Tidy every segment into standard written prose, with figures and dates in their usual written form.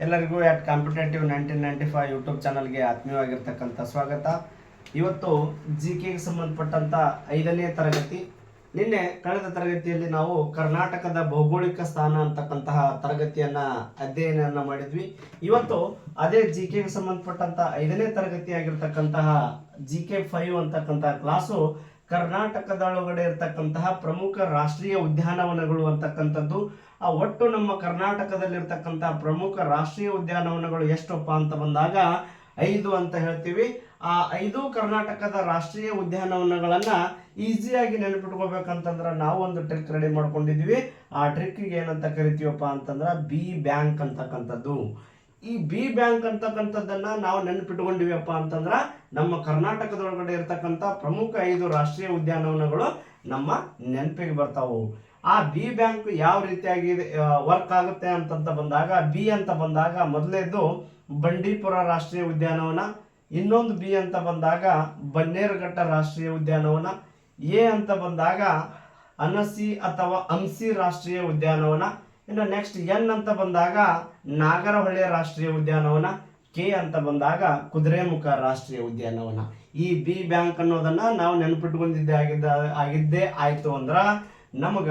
ಎಲ್ಲರಿಗೂ at competitive 1995 YouTube ಚಾನಲ್ಗೆ ಆತ್ಮೀಯವಾಗಿರ್ತಕ್ಕಂಥ ಸ್ವಾಗತ. ಇವತ್ತು ಜಿಕೆಗೆ ಸಂಬಂಧಪಟ್ಟಂತ 5ನೇ ತರಗತಿ. ನಿನ್ನೆ ಕಳೆದ ತರಗತಿಯಲ್ಲಿ ನಾವು ಕರ್ನಾಟಕದ ಭೌಗೋಳಿಕ ಸ್ಥಾನ ಅಂತಕ್ಕಂತಹ ತರಗತಿಯನ್ನ ಅಧ್ಯಯನ ಮಾಡಿದ್ವಿ. ಇವತ್ತು ಅದೇ ಜಿಕೆಗೆ ಸಂಬಂಧಪಟ್ಟಂತ 5ನೇ ತರಗತಿಯಾಗಿರ್ತಕ್ಕಂತಹ ಜಿಕೆ 5 ಅಂತಕ್ಕಂತಹ ಕ್ಲಾಸು ಕರ್ನಾಟಕದೊಳಗಡೆ ಇರತಕ್ಕಂತಹ ಪ್ರಮುಖ ರಾಷ್ಟ್ರೀಯ ಉದ್ಯಾನವನಗಳು ಅಂತಕ್ಕಂಥದ್ದು. ಆ ಒಟ್ಟು ನಮ್ಮ ಕರ್ನಾಟಕದಲ್ಲಿರ್ತಕ್ಕಂತಹ ಪ್ರಮುಖ ರಾಷ್ಟ್ರೀಯ ಉದ್ಯಾನವನಗಳು ಎಷ್ಟಪ್ಪ ಅಂತ ಬಂದಾಗ 5 ಅಂತ ಹೇಳ್ತೀವಿ. ಆ 5 ಕರ್ನಾಟಕದ ರಾಷ್ಟ್ರೀಯ ಉದ್ಯಾನವನಗಳನ್ನ ಈಸಿಯಾಗಿ ನೆನಪಿಟ್ಕೋಬೇಕಂತಂದ್ರೆ ನಾವು ಒಂದು ಟ್ರಿಕ್ ರೆಡಿ ಮಾಡ್ಕೊಂಡಿದ್ವಿ. ಆ ಟ್ರಿಕ್ಗೆ ಏನಂತ ಕರಿತೀವಪ್ಪ ಅಂತಂದ್ರೆ ಬಿ ಬ್ಯಾಂಕ್ ಅಂತಕ್ಕಂಥದ್ದು. ಈ ಬಿ ಬ್ಯಾಂಕ್ ಅಂತಕ್ಕಂಥದ್ದನ್ನ ನಾವು ನೆನಪಿಟ್ಕೊಂಡಿವಪ್ಪ ಅಂತಂದ್ರ ನಮ್ಮ ಕರ್ನಾಟಕದೊಳಗಡೆ ಇರ್ತಕ್ಕಂಥ ಪ್ರಮುಖ 5 ರಾಷ್ಟ್ರೀಯ ಉದ್ಯಾನವನಗಳು ನಮ್ಮ ನೆನಪಿಗೆ ಬರ್ತಾವು. ಆ ಬಿ ಬ್ಯಾಂಕ್ ಯಾವ ರೀತಿಯಾಗಿ ವರ್ಕ್ ಆಗುತ್ತೆ ಅಂತಂತ ಬಂದಾಗ, ಬಿ ಅಂತ ಬಂದಾಗ ಮೊದಲೇದು ಬಂಡೀಪುರ ರಾಷ್ಟ್ರೀಯ ಉದ್ಯಾನವನ, ಇನ್ನೊಂದು ಬಿ ಅಂತ ಬಂದಾಗ ಬನ್ನೇರುಘಟ್ಟ ರಾಷ್ಟ್ರೀಯ ಉದ್ಯಾನವನ, ಎ ಅಂತ ಬಂದಾಗ ಅನಸಿ ಅಥವಾ ಅಂಸಿ ರಾಷ್ಟ್ರೀಯ ಉದ್ಯಾನವನ, ಇನ್ನು ನೆಕ್ಸ್ಟ್ ಎನ್ ಅಂತ ಬಂದಾಗ ನಾಗರಹೊಳೆ ರಾಷ್ಟ್ರೀಯ ಉದ್ಯಾನವನ, ಕೆ ಅಂತ ಬಂದಾಗ ಕುದುರೆಮುಖ ರಾಷ್ಟ್ರೀಯ ಉದ್ಯಾನವನ. ಈ ಬಿ ಬ್ಯಾಂಕ್ ಅನ್ನೋದನ್ನ ನಾವು ನೆನಪಿಟ್ಕೊಂಡಿದ್ದೇ ಆಗಿದ್ದೇ ಆಯ್ತು ಅಂದ್ರ ನಮಗ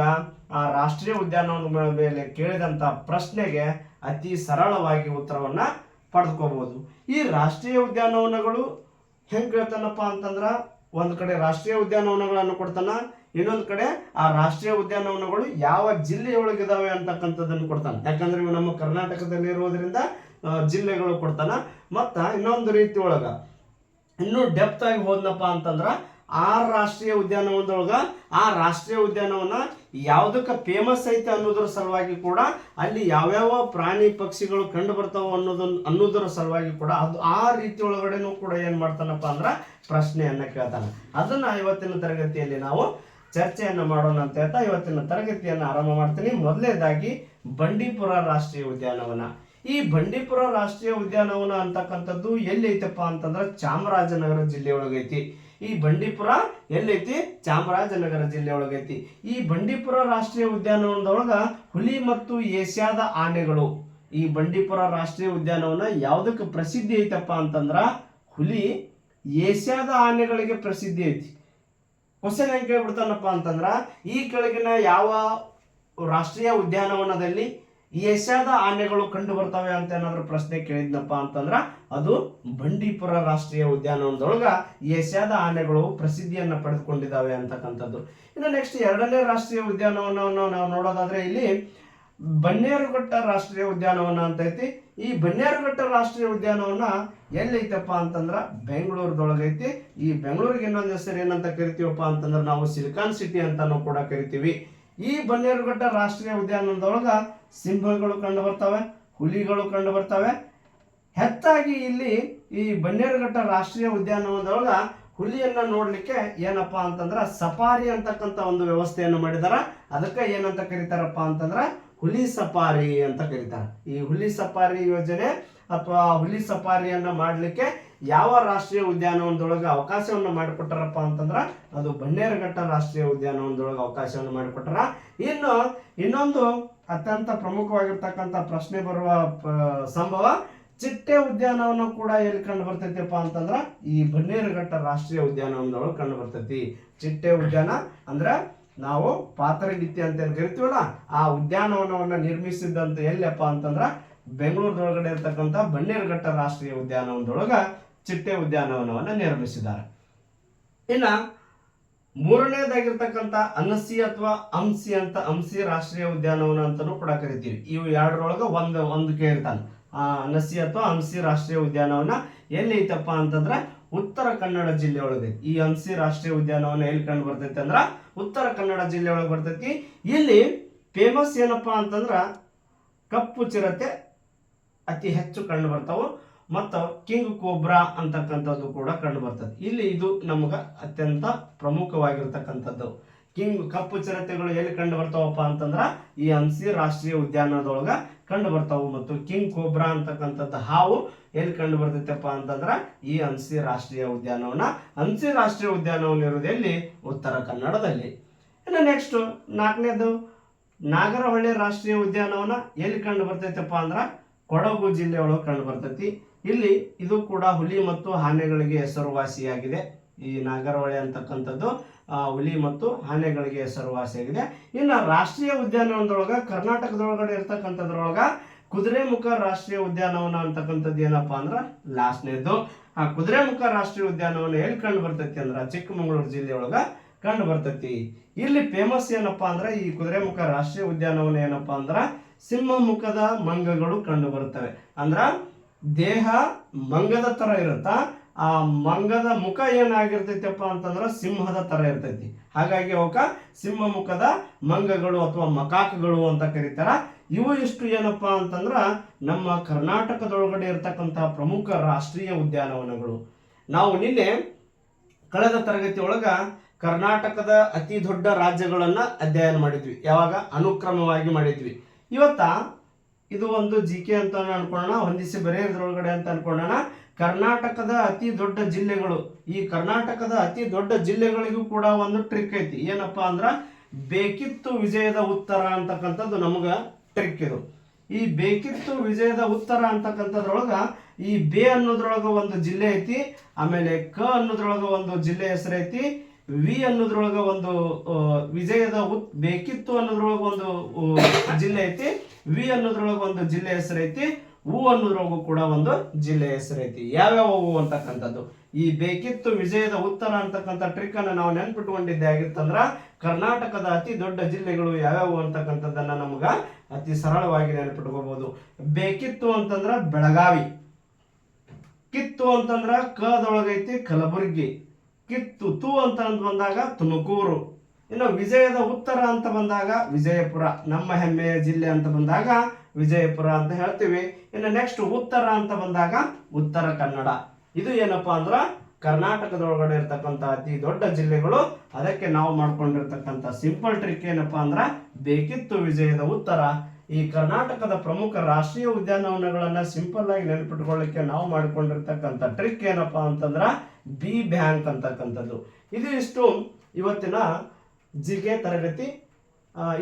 ಆ ರಾಷ್ಟ್ರೀಯ ಉದ್ಯಾನವನಗಳ ಮೇಲೆ ಕೇಳಿದಂತ ಪ್ರಶ್ನೆಗೆ ಅತಿ ಸರಳವಾಗಿ ಉತ್ತರವನ್ನ ಪಡೆದುಕೋಬಹುದು. ಈ ರಾಷ್ಟ್ರೀಯ ಉದ್ಯಾನವನಗಳು ಹೆಂಗ್ ಕೇಳ್ತಾನಪ್ಪ ಅಂತಂದ್ರ ಒಂದ್ ಕಡೆ ರಾಷ್ಟ್ರೀಯ ಉದ್ಯಾನವನಗಳನ್ನು ಕೊಡ್ತಾನ, ಇನ್ನೊಂದು ಕಡೆ ಆ ರಾಷ್ಟ್ರೀಯ ಉದ್ಯಾನವನಗಳು ಯಾವ ಜಿಲ್ಲೆಯೊಳಗಿದಾವೆ ಅಂತಕ್ಕಂಥದ್ದನ್ನು ಕೊಡ್ತಾನೆ. ಯಾಕಂದ್ರೆ ಇವು ನಮ್ಮ ಕರ್ನಾಟಕದಲ್ಲಿ ಇರೋದ್ರಿಂದ ಜಿಲ್ಲೆಗಳು ಕೊಡ್ತಾನ. ಮತ್ತ ಇನ್ನೊಂದು ರೀತಿ ಒಳಗ ಇನ್ನೂ ಡೆಪ್ತ್ ಆಗಿ ಹೋದ್ನಪ್ಪ ಅಂತಂದ್ರ ಆ ರಾಷ್ಟ್ರೀಯ ಉದ್ಯಾನವನದೊಳಗ ಆ ರಾಷ್ಟ್ರೀಯ ಉದ್ಯಾನವನ ಯಾವುದಕ್ಕೆ ಫೇಮಸ್ ಐತೆ ಅನ್ನೋದ್ರ ಸಲುವಾಗಿ ಕೂಡ ಅಲ್ಲಿ ಯಾವ್ಯಾವ ಪ್ರಾಣಿ ಪಕ್ಷಿಗಳು ಕಂಡು ಬರ್ತಾವ ಅನ್ನೋದ್ರ ಸಲುವಾಗಿ ಕೂಡ ಅದು ಆ ರೀತಿ ಒಳಗಡೆನೂ ಕೂಡ ಏನ್ ಮಾಡ್ತಾನಪ್ಪ ಅಂದ್ರ ಪ್ರಶ್ನೆಯನ್ನ ಕೇಳ್ತಾನ. ಅದನ್ನ ಇವತ್ತಿನ ತರಗತಿಯಲ್ಲಿ ನಾವು ಚರ್ಚೆಯನ್ನ ಮಾಡೋಣ ಅಂತ ಹೇಳ್ತಾ ಇವತ್ತಿನ ತರಗತಿಯನ್ನ ಆರಂಭ ಮಾಡ್ತೀನಿ. ಮೊದಲನೇದಾಗಿ ಬಂಡೀಪುರ ರಾಷ್ಟ್ರೀಯ ಉದ್ಯಾನವನ. ಈ ಬಂಡೀಪುರ ರಾಷ್ಟ್ರೀಯ ಉದ್ಯಾನವನ ಅಂತಕ್ಕಂಥದ್ದು ಎಲ್ಲಿ ಐತಪ್ಪ ಅಂತಂದ್ರೆ ಚಾಮರಾಜನಗರ ಜಿಲ್ಲೆಯೊಳಗೈತಿ. ಈ ಬಂಡೀಪುರ ಎಲ್ಲೈತಿ? ಚಾಮರಾಜನಗರ ಜಿಲ್ಲೆ ಒಳಗೈತಿ. ಈ ಬಂಡೀಪುರ ರಾಷ್ಟ್ರೀಯ ಉದ್ಯಾನವನದೊಳಗ ಹುಲಿ ಮತ್ತು ಏಷ್ಯಾದ ಆನೆಗಳು. ಈ ಬಂಡೀಪುರ ರಾಷ್ಟ್ರೀಯ ಉದ್ಯಾನವನ ಯಾವುದಕ್ಕೆ ಪ್ರಸಿದ್ಧಿ ಐತಪ್ಪ ಅಂತಂದ್ರ ಹುಲಿ, ಏಷ್ಯಾದ ಆನೆಗಳಿಗೆ ಪ್ರಸಿದ್ಧಿ ಐತಿ. ಕ್ವಶನ್ ಹೆಂಗ್ ಕೇಳ್ಬಿಡ್ತಾನಪ್ಪ ಅಂತಂದ್ರ ಈ ಕೆಳಗಿನ ಯಾವ ರಾಷ್ಟ್ರೀಯ ಉದ್ಯಾನವನದಲ್ಲಿ ಏಷ್ಯಾದ ಆನೆಗಳು ಕಂಡು ಬರ್ತವೆ ಅಂತ ಏನಾದ್ರು ಪ್ರಶ್ನೆ ಕೇಳಿದ್ನಪ್ಪ ಅಂತಂದ್ರ ಅದು ಬಂಡೀಪುರ ರಾಷ್ಟ್ರೀಯ ಉದ್ಯಾನವನದೊಳಗ ಏಷ್ಯಾದ ಆನೆಗಳು ಪ್ರಸಿದ್ಧಿಯನ್ನ ಪಡೆದುಕೊಂಡಿದ್ದಾವೆ ಅಂತಕ್ಕಂಥದ್ದು. ಇನ್ನು ನೆಕ್ಸ್ಟ್ 2ನೇ ರಾಷ್ಟ್ರೀಯ ಉದ್ಯಾನವನವನ್ನು ನಾವು ನೋಡೋದಾದ್ರೆ ಇಲ್ಲಿ ಬನ್ನೇರುಘಟ್ಟ ರಾಷ್ಟ್ರೀಯ ಉದ್ಯಾನವನ ಅಂತ ಐತಿ. ಈ ಬನ್ನೇರುಘಟ್ಟ ರಾಷ್ಟ್ರೀಯ ಉದ್ಯಾನವನ ಎಲ್ಲೈತಪ್ಪ ಅಂತಂದ್ರ ಬೆಂಗಳೂರದೊಳಗೈತಿ. ಈ ಬೆಂಗಳೂರಿಗೆ ಇನ್ನೊಂದು ಹೆಸರು ಏನಂತ ಕರಿತೀವಪ್ಪ ಅಂತಂದ್ರ ನಾವು ಸಿಲಿಕಾನ್ ಸಿಟಿ ಅಂತಾನು ಕೂಡ ಕರಿತೀವಿ. ಈ ಬನ್ನೇರುಘಟ್ಟ ರಾಷ್ಟ್ರೀಯ ಉದ್ಯಾನವನದೊಳಗ ಸಿಂಹಗಳು ಕಂಡು ಬರ್ತವೆ, ಹುಲಿಗಳು ಕಂಡು ಬರ್ತವೆ. ಹೆಚ್ಚಾಗಿ ಇಲ್ಲಿ ಈ ಬನ್ನೇರುಘಟ್ಟ ರಾಷ್ಟ್ರೀಯ ಉದ್ಯಾನವನದೊಳಗ ಹುಲಿಯನ್ನ ನೋಡ್ಲಿಕ್ಕೆ ಏನಪ್ಪಾ ಅಂತಂದ್ರ ಸಫಾರಿ ಅಂತಕ್ಕಂಥ ಒಂದು ವ್ಯವಸ್ಥೆಯನ್ನು ಮಾಡಿದಾರ. ಅದಕ್ಕೆ ಏನಂತ ಕರೀತಾರಪ್ಪ ಅಂತಂದ್ರ ಹುಲಿ ಸಫಾರಿ ಅಂತ ಕರೀತಾರ. ಈ ಹುಲಿ ಸಫಾರಿ ಯೋಜನೆ ಅಥವಾ ಹುಲಿ ಸಫಾರಿಯನ್ನ ಮಾಡ್ಲಿಕ್ಕೆ ಯಾವ ರಾಷ್ಟ್ರೀಯ ಉದ್ಯಾನವನದೊಳಗೆ ಅವಕಾಶವನ್ನು ಮಾಡಿಕೊಟ್ಟಾರಪ್ಪ ಅಂತಂದ್ರ ಅದು ಬನ್ನೇರುಘಟ್ಟ ರಾಷ್ಟ್ರೀಯ ಉದ್ಯಾನವನದೊಳಗೆ ಅವಕಾಶವನ್ನು ಮಾಡಿಕೊಟ್ಟಾರ. ಇನ್ನೊಂದು ಅತ್ಯಂತ ಪ್ರಮುಖವಾಗಿರ್ತಕ್ಕಂಥ ಪ್ರಶ್ನೆ ಬರುವ ಸಂಭವ, ಚಿಟ್ಟೆ ಉದ್ಯಾನವನ ಕೂಡ ಎಲ್ಲಿ ಕಂಡು ಬರ್ತೈತಿಪ್ಪ ಅಂತಂದ್ರ ಈ ಬನ್ನೇರುಘಟ್ಟ ರಾಷ್ಟ್ರೀಯ ಉದ್ಯಾನವನದೊಳಗೆ ಕಂಡು ಬರ್ತೈತಿ. ಚಿಟ್ಟೆ ಉದ್ಯಾನ ಅಂದ್ರ ನಾವು ಪಾತರಗಿತ್ತಿ ಅಂತ ಏನ್ ಕರಿತೀವಲ್ಲ ಆ ಉದ್ಯಾನವನವನ್ನ ನಿರ್ಮಿಸಿದಂತ ಎಲ್ಲಪ್ಪ ಅಂತಂದ್ರ ಬೆಂಗಳೂರದೊಳಗಡೆ ಇರ್ತಕ್ಕಂಥ ಬನ್ನೇರುಘಟ್ಟ ರಾಷ್ಟ್ರೀಯ ಉದ್ಯಾನವನದೊಳಗ ಚಿಟ್ಟೆ ಉದ್ಯಾನವನವನ್ನ ನಿರ್ಮಿಸಿದ್ದಾರೆ. ಇನ್ನ 3ನೇದಾಗಿರ್ತಕ್ಕಂಥ ಅನಸಿ ಅಥವಾ ಅಂಸಿ ರಾಷ್ಟ್ರೀಯ ಉದ್ಯಾನವನ ಅಂತಾನೂ ಕೂಡ ಕರಿತೀವಿ. ಇವು ಎರಡರೊಳಗ ಒಂದು ಕೇಳ್ತಾನೆ. ಆ ಅನಸಿ ಅಥವಾ ಅಂಸಿ ರಾಷ್ಟ್ರೀಯ ಉದ್ಯಾನವನ ಎಲ್ಲಿ ಐತಪ್ಪ ಅಂತಂದ್ರ ಉತ್ತರ ಕನ್ನಡ ಜಿಲ್ಲೆ ಒಳಗೆ. ಈ ಅಂಸಿ ರಾಷ್ಟ್ರೀಯ ಉದ್ಯಾನವನ ಎಲ್ಲಿ ಕಂಡು ಬರ್ತೈತಿ ಅಂದ್ರ ಉತ್ತರ ಕನ್ನಡ ಜಿಲ್ಲೆ ಒಳಗೆ ಬರ್ತೈತಿ. ಇಲ್ಲಿ ಫೇಮಸ್ ಏನಪ್ಪಾ ಅಂತಂದ್ರ ಕಪ್ಪು ಚಿರತೆ ಅತಿ ಹೆಚ್ಚು ಕಂಡು ಬರ್ತಾವು ಮತ್ತು ಕಿಂಗ್ ಕೋಬ್ರಾ ಅಂತಕ್ಕಂಥದ್ದು ಕೂಡ ಕಂಡು ಬರ್ತದೆ. ಇಲ್ಲಿ ಇದು ನಮ್ಗ ಅತ್ಯಂತ ಪ್ರಮುಖವಾಗಿರ್ತಕ್ಕಂಥದ್ದು. ಕಪ್ಪು ಚಿರತೆಗಳು ಎಲ್ಲಿ ಕಂಡು ಬರ್ತಾವಪ್ಪ ಅಂತಂದ್ರ ಈ ಅಂಸಿ ರಾಷ್ಟ್ರೀಯ ಉದ್ಯಾನದೊಳಗ ಕಂಡು ಬರ್ತಾವು. ಮತ್ತು ಕಿಂಗ್ ಕೋಬ್ರಾ ಅಂತಕ್ಕಂಥದ್ದು ಹಾವು ಎಲ್ಲಿ ಕಂಡು ಬರ್ತೈತಪ್ಪ ಅಂತಂದ್ರ ಈ ಅಂಸಿ ರಾಷ್ಟ್ರೀಯ ಉದ್ಯಾನವನ. ಅಂಸಿ ರಾಷ್ಟ್ರೀಯ ಉದ್ಯಾನವನ ಇರೋದು ಎಲ್ಲಿ? ಉತ್ತರ ಕನ್ನಡದಲ್ಲಿ. ಇನ್ನು ನೆಕ್ಸ್ಟ್ 4ನೇದು ನಾಗರಹೊಳೆ ರಾಷ್ಟ್ರೀಯ ಉದ್ಯಾನವನ ಎಲ್ಲಿ ಕಂಡು ಬರ್ತೈತಪ್ಪ ಅಂದ್ರ ಕೊಡಗು ಜಿಲ್ಲೆಯೊಳಗೆ ಕಂಡು ಬರ್ತೈತಿ. ಇಲ್ಲಿ ಇದು ಕೂಡ ಹುಲಿ ಮತ್ತು ಆನೆಗಳಿಗೆ ಹೆಸರುವಾಸಿಯಾಗಿದೆ. ಈ ನಾಗರಹೊಳೆ ಅಂತಕ್ಕಂಥದ್ದು ಹುಲಿ ಮತ್ತು ಆನೆಗಳಿಗೆ ಹೆಸರುವಾಸಿಯಾಗಿದೆ. ಇನ್ನು ರಾಷ್ಟ್ರೀಯ ಉದ್ಯಾನವನದೊಳಗ ಕರ್ನಾಟಕದೊಳಗಡೆ ಇರ್ತಕ್ಕಂಥದ್ರೊಳಗ ಕುದುರೆಮುಖ ರಾಷ್ಟ್ರೀಯ ಉದ್ಯಾನವನ ಅಂತಕ್ಕಂಥದ್ದು ಏನಪ್ಪಾ ಅಂದ್ರ ಲಾಸ್ಟ್ನೇದು. ಆ ಕುದುರೆಮುಖ ರಾಷ್ಟ್ರೀಯ ಉದ್ಯಾನವನ ಎಲ್ಲಿ ಕಂಡು ಬರ್ತೈತಿ ಅಂದ್ರ ಚಿಕ್ಕಮಗಳೂರು ಜಿಲ್ಲೆಯೊಳಗ ಕಂಡು ಬರ್ತೈತಿ. ಇಲ್ಲಿ ಫೇಮಸ್ ಏನಪ್ಪಾ ಅಂದ್ರ ಈ ಕುದುರೆಮುಖ ರಾಷ್ಟ್ರೀಯ ಉದ್ಯಾನವನ ಏನಪ್ಪಾ ಅಂದ್ರ ಸಿಂಹ ಮುಖದ ಮಂಗಗಳು ಕಂಡು ಬರ್ತವೆ. ಅಂದ್ರ ದೇಹ ಮಂಗದ ತರ ಇರುತ್ತ, ಆ ಮಂಗದ ಮುಖ ಏನಾಗಿರ್ತೈತಪ್ಪ ಅಂತಂದ್ರ ಸಿಂಹದ ತರ ಇರ್ತೈತಿ. ಹಾಗಾಗಿ ಅವಕ್ಕ ಸಿಂಹ ಮುಖದ ಮಂಗಗಳು ಅಥವಾ ಮಕಾಕಗಳು ಅಂತ ಕರೀತಾರ. ಇವು ಇಷ್ಟು ಏನಪ್ಪಾ ಅಂತಂದ್ರ ನಮ್ಮ ಕರ್ನಾಟಕದೊಳಗಡೆ ಇರ್ತಕ್ಕಂತಹ ಪ್ರಮುಖ ರಾಷ್ಟ್ರೀಯ ಉದ್ಯಾನವನಗಳು. ನಾವು ನಿನ್ನೆ ಕಳೆದ ತರಗತಿ ಒಳಗ ಕರ್ನಾಟಕದ ಅತಿ ದೊಡ್ಡ ರಾಜ್ಯಗಳನ್ನ ಅಧ್ಯಯನ ಮಾಡಿದ್ವಿ. ಯಾವಾಗ ಅನುಕ್ರಮವಾಗಿ ಮಾಡಿದ್ವಿ. ಇವತ್ತ ಇದು ಒಂದು GK ಅಂತ ಅನ್ಕೊಳ್ಳೋಣ, ಹೊಂದಿಸಿ ಬರೆಯೋದ್ರೊಳಗಡೆ ಅಂತ ಅನ್ಕೊಳ್ಳೋಣ. ಕರ್ನಾಟಕದ ಅತಿ ದೊಡ್ಡ ಜಿಲ್ಲೆಗಳು. ಈ ಕರ್ನಾಟಕದ ಅತಿ ದೊಡ್ಡ ಜಿಲ್ಲೆಗಳಿಗೂ ಕೂಡ ಒಂದು ಟ್ರಿಕ್ ಐತಿ. ಏನಪ್ಪಾ ಅಂದ್ರ ಬೇಕಿತ್ತು ವಿಜಯದ ಉತ್ತರ ಅಂತಕ್ಕಂಥದ್ದು ನಮಗ ಟ್ರಿಕ್ ಇದು. ಈ ಬೇಕಿತ್ತು ವಿಜಯದ ಉತ್ತರ ಅಂತಕ್ಕಂಥದ್ರೊಳಗ ಈ ಬೇ ಅನ್ನೋದ್ರೊಳಗ ಒಂದು ಜಿಲ್ಲೆ ಐತಿ, ಆಮೇಲೆ ಕ ಅನ್ನೋದ್ರೊಳಗ ಒಂದು ಜಿಲ್ಲೆ ಹೆಸರು ಐತಿ, ವಿ ಅನ್ನೋದ್ರೊಳಗ ಒಂದು ವಿಜಯದ ಬೇಕಿತ್ತು ಅನ್ನೋದ್ರೊಳಗ ಒಂದು ಜಿಲ್ಲೆ ಐತಿ, ವಿ ಅನ್ನೋದ್ರೊಳಗ ಒಂದು ಜಿಲ್ಲೆ ಹೆಸರು ಐತಿ, ಹೂ ಅನ್ನೋದ್ರೊಳಗೂ ಕೂಡ ಒಂದು ಜಿಲ್ಲೆ ಹೆಸರು ಐತಿ. ಯಾವ್ಯಾವ ಹೂ ಅಂತಕ್ಕಂಥದ್ದು ಈ ಬೇಕಿತ್ತು ವಿಜಯದ ಉತ್ತರ ಅಂತಕ್ಕಂಥ ಟ್ರಿಕ್ ಅನ್ನ ನಾವು ನೆನ್ಪಿಟ್ಕೊಂಡಿದ್ದೆ ಆಗಿತ್ತಂದ್ರ ಕರ್ನಾಟಕದ ಅತಿ ದೊಡ್ಡ ಜಿಲ್ಲೆಗಳು ಯಾವ್ಯಾವು ಅಂತಕ್ಕಂಥದ್ದನ್ನ ನಮಗ ಅತಿ ಸರಳವಾಗಿ ನೆನಪಿಟ್ಕೋಬಹುದು. ಬೇಕಿತ್ತು ಅಂತಂದ್ರ ಬೆಳಗಾವಿ, ಕಿತ್ತು ಅಂತಂದ್ರ ಕದೊಳಗೈತಿ ಕಲಬುರ್ಗಿ, ಕಿತ್ತು ತು ಅಂತ ಬಂದಾಗ ತುಮಕೂರು. ಇನ್ನು ವಿಜಯದ ಉತ್ತರ ಅಂತ ಬಂದಾಗ ವಿಜಯಪುರ, ನಮ್ಮ ಹೆಮ್ಮೆಯ ಜಿಲ್ಲೆ ಅಂತ ಬಂದಾಗ ವಿಜಯಪುರ ಅಂತ ಹೇಳ್ತೀವಿ. ಇನ್ನು ನೆಕ್ಸ್ಟ್ ಉತ್ತರ ಅಂತ ಬಂದಾಗ ಉತ್ತರ ಕನ್ನಡ. ಇದು ಏನಪ್ಪಾ ಅಂದ್ರ ಕರ್ನಾಟಕದೊಳಗಡೆ ಇರ್ತಕ್ಕಂಥ ಅತಿ ದೊಡ್ಡ ಜಿಲ್ಲೆಗಳು. ಅದಕ್ಕೆ ನಾವು ಮಾಡ್ಕೊಂಡಿರ್ತಕ್ಕಂಥ ಸಿಂಪಲ್ ಟ್ರಿಕ್ ಏನಪ್ಪಾ ಅಂದ್ರ ಬೇಕಿತ್ತು ವಿಜಯದ ಉತ್ತರ. ಈ ಕರ್ನಾಟಕದ ಪ್ರಮುಖ ರಾಷ್ಟ್ರೀಯ ಉದ್ಯಾನವನಗಳನ್ನ ಸಿಂಪಲ್ ಆಗಿ ನೆನಪಿಟ್ಕೊಳ್ಳಿಕ್ಕೆ ನಾವು ಮಾಡಿಕೊಂಡಿರ್ತಕ್ಕಂಥ ಟ್ರಿಕ್ ಏನಪ್ಪಾ ಅಂತಂದ್ರ ಬಿ ಬ್ಯಾಂಕ್ ಅಂತಕ್ಕಂಥದ್ದು. ಇದು ಇಷ್ಟು ಇವತ್ತಿನ GK ತರಗತಿ.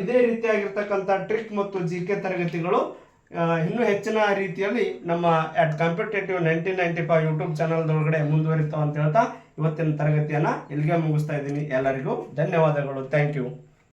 ಇದೇ ರೀತಿಯಾಗಿರ್ತಕ್ಕಂಥ ಟ್ರಿಕ್ ಮತ್ತು GK ತರಗತಿಗಳು ಇನ್ನೂ ಹೆಚ್ಚಿನ ರೀತಿಯಲ್ಲಿ ನಮ್ಮ ಕಾಂಪಿಟೇಟಿವ್ 1995 ಯೂಟ್ಯೂಬ್ ಚಾನಲ್ದೊಳಗಡೆ ಮುಂದುವರಿತಾವ ಅಂತ ಹೇಳ್ತಾ ಇವತ್ತಿನ ತರಗತಿಯನ್ನ ಇಲ್ಲಿಗೆ ಮುಗಿಸ್ತಾ ಇದ್ದೀನಿ. ಎಲ್ಲರಿಗೂ ಧನ್ಯವಾದಗಳು. Thank you.